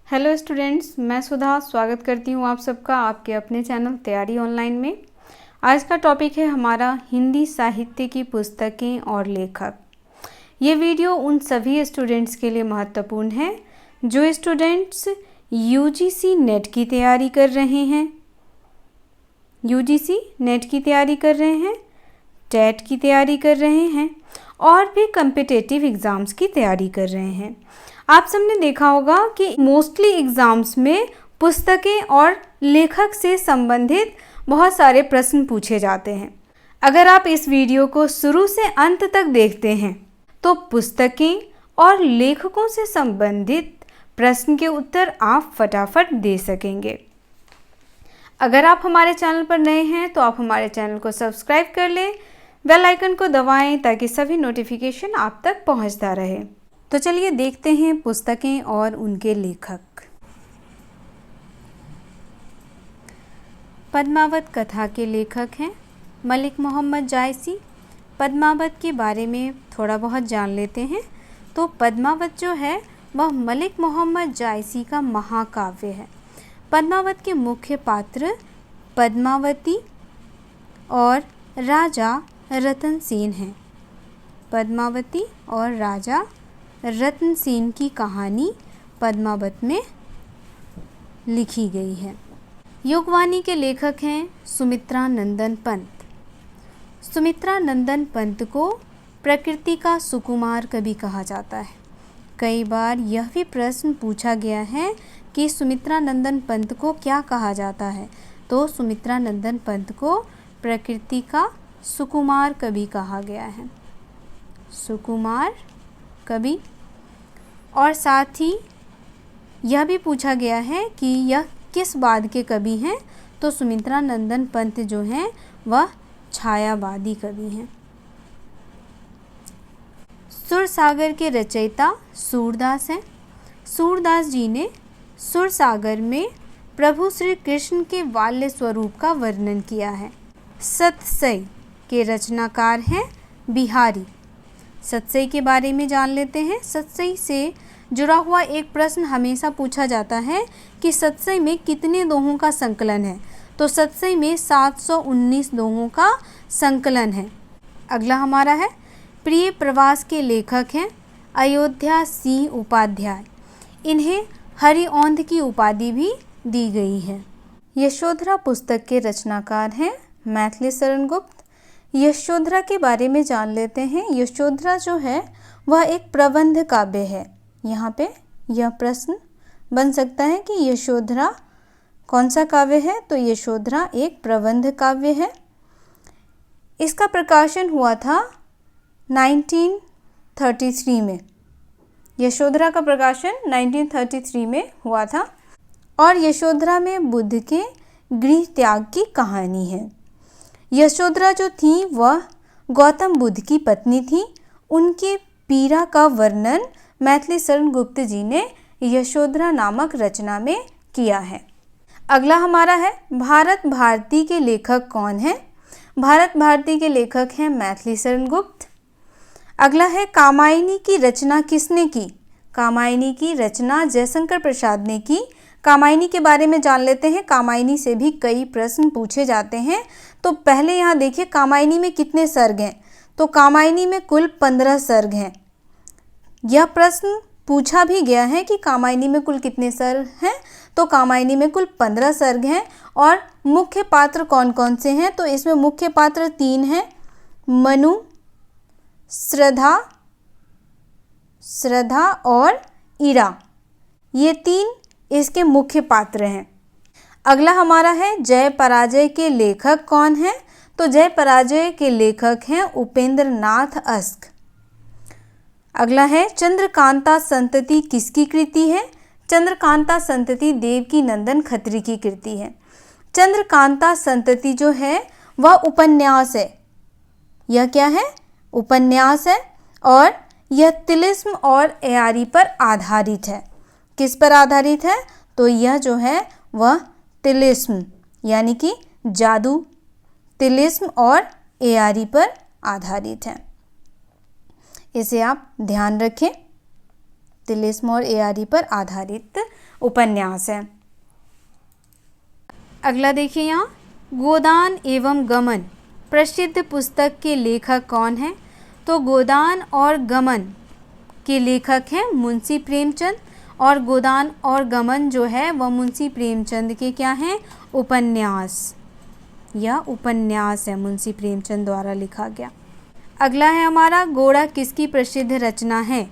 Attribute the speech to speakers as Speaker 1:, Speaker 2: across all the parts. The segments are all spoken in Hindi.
Speaker 1: हेलो स्टूडेंट्स, मैं सुधा स्वागत करती हूँ आप सबका आपके अपने चैनल तैयारी ऑनलाइन में। आज का टॉपिक है हमारा हिंदी साहित्य की पुस्तकें और लेखक। ये वीडियो उन सभी स्टूडेंट्स के लिए महत्वपूर्ण है जो स्टूडेंट्स यूजीसी नेट की तैयारी कर रहे हैं, टेट की तैयारी कर रहे हैं और भी कम्पिटिटिव एग्ज़ाम्स की तैयारी कर रहे हैं। आप सबने देखा होगा कि मोस्टली एग्ज़ाम्स में पुस्तकें और लेखक से संबंधित बहुत सारे प्रश्न पूछे जाते हैं। अगर आप इस वीडियो को शुरू से अंत तक देखते हैं तो पुस्तकें और लेखकों से संबंधित प्रश्न के उत्तर आप फटाफट दे सकेंगे। अगर आप हमारे चैनल पर नए हैं तो आप हमारे चैनल को सब्सक्राइब कर लें, बेल आइकन को दबाएं ताकि सभी नोटिफिकेशन आप तक पहुंचता रहे। तो चलिए देखते हैं पुस्तकें और उनके लेखक। पद्मावत कथा के लेखक हैं मलिक मोहम्मद जायसी। पद्मावत के बारे में थोड़ा बहुत जान लेते हैं। तो पद्मावत जो है वह मलिक मोहम्मद जायसी का महाकाव्य है। पद्मावत के मुख्य पात्र पद्मावती और राजा रतन सेन हैं। पद्मावती और राजा रतन सेन की कहानी पद्मावत में लिखी गई है। युगवाणी के लेखक हैं सुमित्रा नंदन पंत। सुमित्रा नंदन पंत को प्रकृति का सुकुमार कवि कहा जाता है। कई बार यह भी प्रश्न पूछा गया है कि सुमित्रा नंदन पंत को क्या कहा जाता है। तो सुमित्रा नंदन पंत को प्रकृति का सुकुमार कवि कहा गया है, सुकुमार कवि। और साथ ही यह भी पूछा गया है कि यह किस बाद के कवि हैं। तो सुमित्रा नंदन पंत जो हैं वह छायावादी कवि हैं। सुरसागर के रचयिता सूरदास हैं। सूरदास जी ने सुरसागर में प्रभु श्री कृष्ण के बाल्य स्वरूप का वर्णन किया है। सतसई के रचनाकार हैं बिहारी। सतसई के बारे में जान लेते हैं। सतसई से जुड़ा हुआ एक प्रश्न हमेशा पूछा जाता है कि सतसई में कितने दोहों का संकलन है। तो सतसई में 719 दोहों का संकलन है। अगला हमारा है प्रिय प्रवास के लेखक हैं अयोध्या सिंह उपाध्याय। इन्हें हरिऔंध की उपाधि भी दी गई है। यशोधरा पुस्तक के रचनाकार हैं मैथिली शरण गुप्त। यशोधरा के बारे में जान लेते हैं। यशोधरा जो है वह एक प्रबंध काव्य है। यहाँ पे यह प्रश्न बन सकता है कि यशोधरा कौन सा काव्य है। तो यशोधरा एक प्रबंध काव्य है। इसका प्रकाशन हुआ था 1933 में। यशोधरा का प्रकाशन 1933 में हुआ था। और यशोधरा में बुद्ध के गृह त्याग की कहानी है। यशोधरा जो थी वह गौतम बुद्ध की पत्नी थी। उनके पीड़ा का वर्णन मैथिली शरण गुप्त जी ने यशोधरा नामक रचना में किया है। अगला हमारा है भारत भारती के लेखक कौन हैं। भारत भारती के लेखक हैं मैथिली शरण गुप्त। अगला है कामायनी की रचना किसने की। कामायनी की रचना जयशंकर प्रसाद ने की। कामायनी के बारे में जान लेते हैं। कामायनी से भी कई प्रश्न पूछे जाते हैं। तो पहले यहाँ देखिए कामायनी में कितने सर्ग हैं। तो कामायनी में कुल 15 सर्ग हैं। यह प्रश्न पूछा भी गया है कि कामायनी में कुल कितने सर्ग हैं। तो कामायनी में कुल 15 सर्ग हैं। और मुख्य पात्र कौन कौन से हैं। तो इसमें मुख्य पात्र 3 हैं, मनु, श्रद्धा और इरा। ये 3 इसके मुख्य पात्र हैं। अगला हमारा है जय पराजय के लेखक कौन हैं। तो जय पराजय के लेखक हैं उपेंद्र नाथ अस्क। अगला है चंद्रकांता संतति किसकी कृति है। चंद्रकांता संतति देवकी नंदन खत्री की कृति है। चंद्रकांता संतति जो है वह उपन्यास है। यह क्या है, उपन्यास है। और यह तिलिस्म और एयारी पर आधारित है। किस पर आधारित है। तो यह जो है वह तिलिस्म यानी कि जादू, तिलिस्म और एयारी पर आधारित है। इसे आप ध्यान रखें। तिलिस्म और एआरी पर आधारित उपन्यास है। अगला देखिए यहाँ, गोदान एवं गमन प्रसिद्ध पुस्तक के लेखक कौन हैं? तो गोदान और गमन के लेखक हैं मुंशी प्रेमचंद, और गोदान और गमन जो है वह मुंशी प्रेमचंद के क्या हैं? उपन्यास। यह उपन्यास है, मुंशी प्रेमचंद द्वारा लिखा गया। अगला है हमारा, गोरा किसकी प्रसिद्ध रचना है?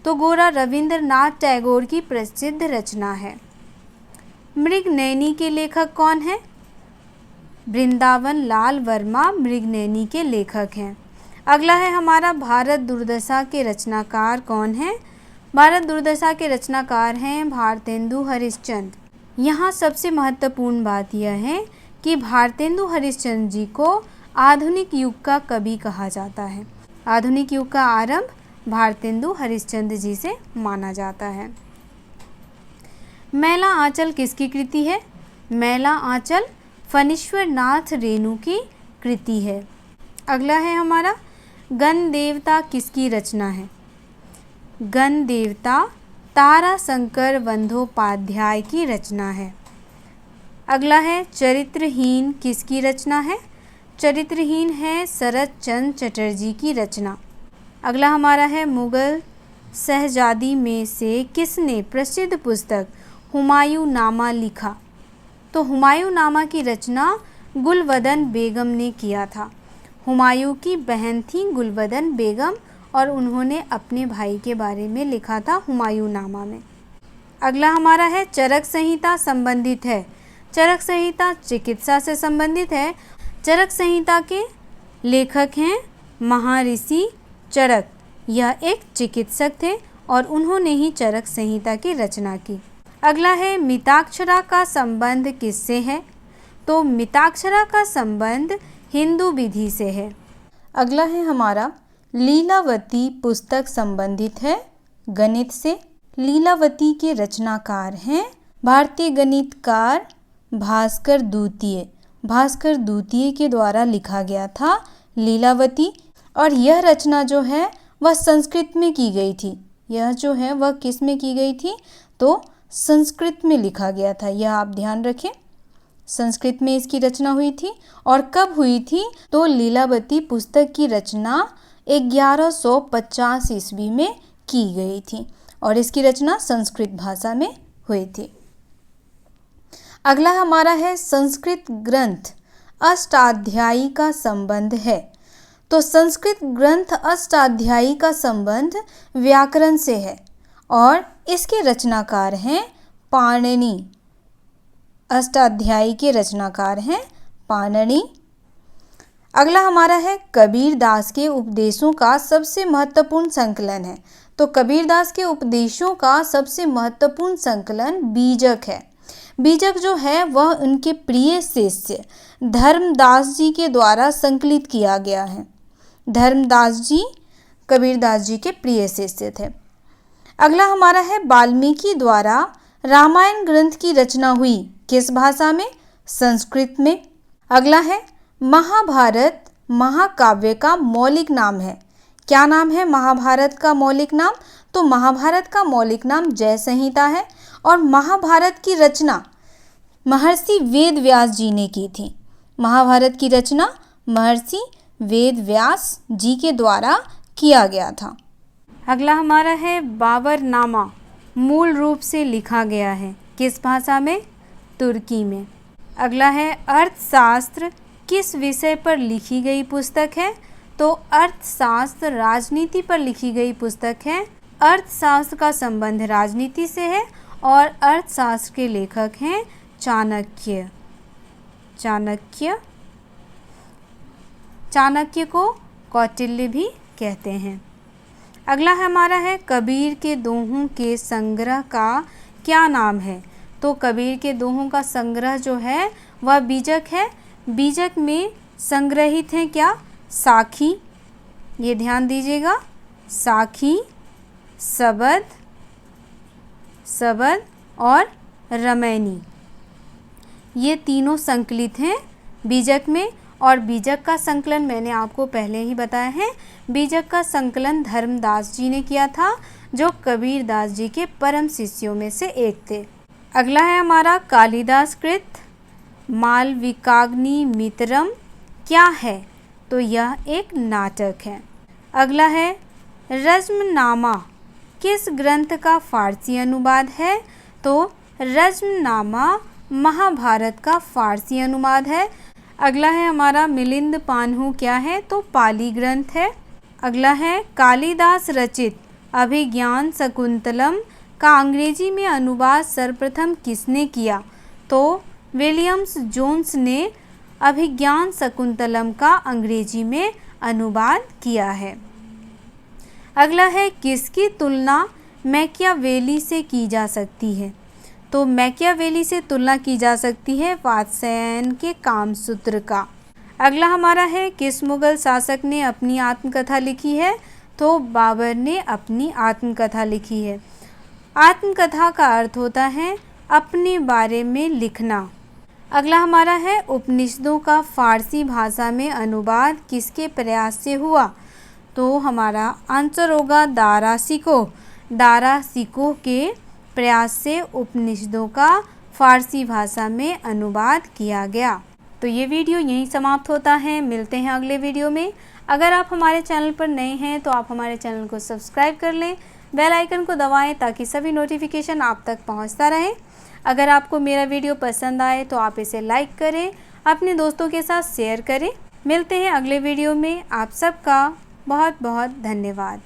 Speaker 1: तो गोरा रविंद्रनाथ टैगोर की प्रसिद्ध रचना है। मृगनयनी के लेखक कौन है? वृंदावन लाल वर्मा मृगनयनी के लेखक हैं। अगला है हमारा, भारत दुर्दशा के रचनाकार कौन है? भारत दुर्दशा के रचनाकार हैं भारतेंदु हरिश्चंद्र। यहाँ सबसे महत्वपूर्ण बात यह है कि भारतेंदु हरिश्चंद्र जी को आधुनिक युग का कवि कहा जाता है। आधुनिक युग का आरंभ भारतेंदु हरिश्चंद्र जी से माना जाता है। मैला आंचल किसकी कृति है? मैला आंचल फणीश्वर नाथ रेणु की कृति है। अगला है हमारा, गण देवता किसकी रचना है? गण देवता ताराशंकर बंदोपाध्याय की रचना है। अगला है, चरित्रहीन किसकी रचना है? चरित्रहीन है शरत चंद्र चटर्जी की रचना। अगला हमारा है, मुगल शहजादी में से किसने प्रसिद्ध पुस्तक हुमायूं नामा लिखा? तो हुमायूं नामा की रचना गुलबदन बेगम ने किया था। हुमायूं की बहन थी गुलबदन बेगम, और उन्होंने अपने भाई के बारे में लिखा था हुमायूं नामा में। अगला हमारा है, चरक संहिता संबंधित है। चरक संहिता चिकित्सा से संबंधित है। चरक संहिता के लेखक हैं महर्षि चरक। यह एक चिकित्सक थे और उन्होंने ही चरक संहिता की रचना की। अगला है, मिताक्षरा का संबंध किससे है? तो मिताक्षरा का संबंध हिंदू विधि से है। अगला है हमारा, लीलावती पुस्तक संबंधित है गणित से। लीलावती के रचनाकार हैं भारतीय गणितकार भास्कर द्वितीय। भास्कर द्वितीय के द्वारा लिखा गया था लीलावती, और यह रचना जो है वह संस्कृत में की गई थी। यह जो है वह किस में की गई थी? तो संस्कृत में लिखा गया था। यह आप ध्यान रखें, संस्कृत में इसकी रचना हुई थी। और कब हुई थी? तो लीलावती पुस्तक की रचना 1150 ईस्वी में की गई थी और इसकी रचना संस्कृत भाषा में हुई थी। अगला हमारा है, संस्कृत ग्रंथ अष्टाध्यायी का संबंध है। तो संस्कृत ग्रंथ अष्टाध्यायी का संबंध व्याकरण से है और इसके रचनाकार हैं पाणिनि। अष्टाध्यायी के रचनाकार हैं पाणिनि। अगला हमारा है, कबीरदास के उपदेशों का सबसे महत्वपूर्ण संकलन है। तो कबीरदास के उपदेशों का सबसे महत्वपूर्ण संकलन बीजक है। बीजक जो है वह उनके प्रिय शिष्य धर्मदास जी के द्वारा संकलित किया गया है। धर्मदास जी कबीरदास जी के प्रिय शिष्य थे। अगला हमारा है, वाल्मीकि द्वारा रामायण ग्रंथ की रचना हुई किस भाषा में? संस्कृत में। अगला है, महाभारत महाकाव्य का मौलिक नाम है। क्या नाम है महाभारत का मौलिक नाम? तो महाभारत का मौलिक नाम जय संहिता है और महाभारत की रचना महर्षि वेद व्यास जी ने की थी। महाभारत की रचना महर्षि वेद व्यास जी के द्वारा किया गया था। अगला हमारा है, बाबरनामा मूल रूप से लिखा गया है किस भाषा में? तुर्की में। अगला है, अर्थशास्त्र किस विषय पर लिखी गई पुस्तक है? तो अर्थशास्त्र राजनीति पर लिखी गई पुस्तक है। अर्थशास्त्र का संबंध राजनीति से है और अर्थशास्त्र के लेखक हैं चाणक्य। चाणक्य को कौटिल्य भी कहते हैं। अगला हमारा है, कबीर के दोहों के संग्रह का क्या नाम है? तो कबीर के दोहों का संग्रह जो है वह बीजक है। बीजक में संग्रहित हैं क्या? साखी, ये ध्यान दीजिएगा, साखी, सबद और रमैनी, ये तीनों संकलित हैं बीजक में। और बीजक का संकलन मैंने आपको पहले ही बताया है। बीजक का संकलन धर्मदास जी ने किया था, जो कबीरदास जी के परम शिष्यों में से एक थे। अगला है हमारा कालिदास कृत मालविकाग्नि मित्रम क्या है? तो यह एक नाटक है। अगला है रज्मनामा किस ग्रंथ का फारसी अनुवाद है? तो रज्मनामा महाभारत का फारसी अनुवाद है। अगला है हमारा मिलिंद पान्हु क्या है? तो पाली ग्रंथ है। अगला है कालिदास रचित अभिज्ञान शकुंतलम का अंग्रेजी में अनुवाद सर्वप्रथम किसने किया? तो विलियम्स जोन्स ने अभिज्ञान शकुंतलम का अंग्रेजी में अनुवाद किया है। अगला है किसकी तुलना मैकियावेली से की जा सकती है? तो मैकियावेली से तुलना की जा सकती है वात्स्यायन के कामसूत्र का। अगला हमारा है किस मुगल शासक ने अपनी आत्मकथा लिखी है? तो बाबर ने अपनी आत्मकथा लिखी है। आत्मकथा का अर्थ होता है अपने बारे में लिखना। अगला हमारा है उपनिषदों का फारसी भाषा में अनुवाद किसके प्रयास से हुआ? तो हमारा आंसर होगा दारा सिको के प्रयास से उपनिषदों का फारसी भाषा में अनुवाद किया गया। तो ये वीडियो यहीं समाप्त होता है। मिलते हैं अगले वीडियो में। अगर आप हमारे चैनल पर नए हैं तो आप हमारे चैनल को सब्सक्राइब कर लें, बेल आइकन को दबाएं ताकि सभी नोटिफिकेशन आप तक पहुंचता रहे। अगर आपको मेरा वीडियो पसंद आए तो आप इसे लाइक करें, अपने दोस्तों के साथ शेयर करें। मिलते हैं अगले वीडियो में। आप सबका बहुत बहुत धन्यवाद।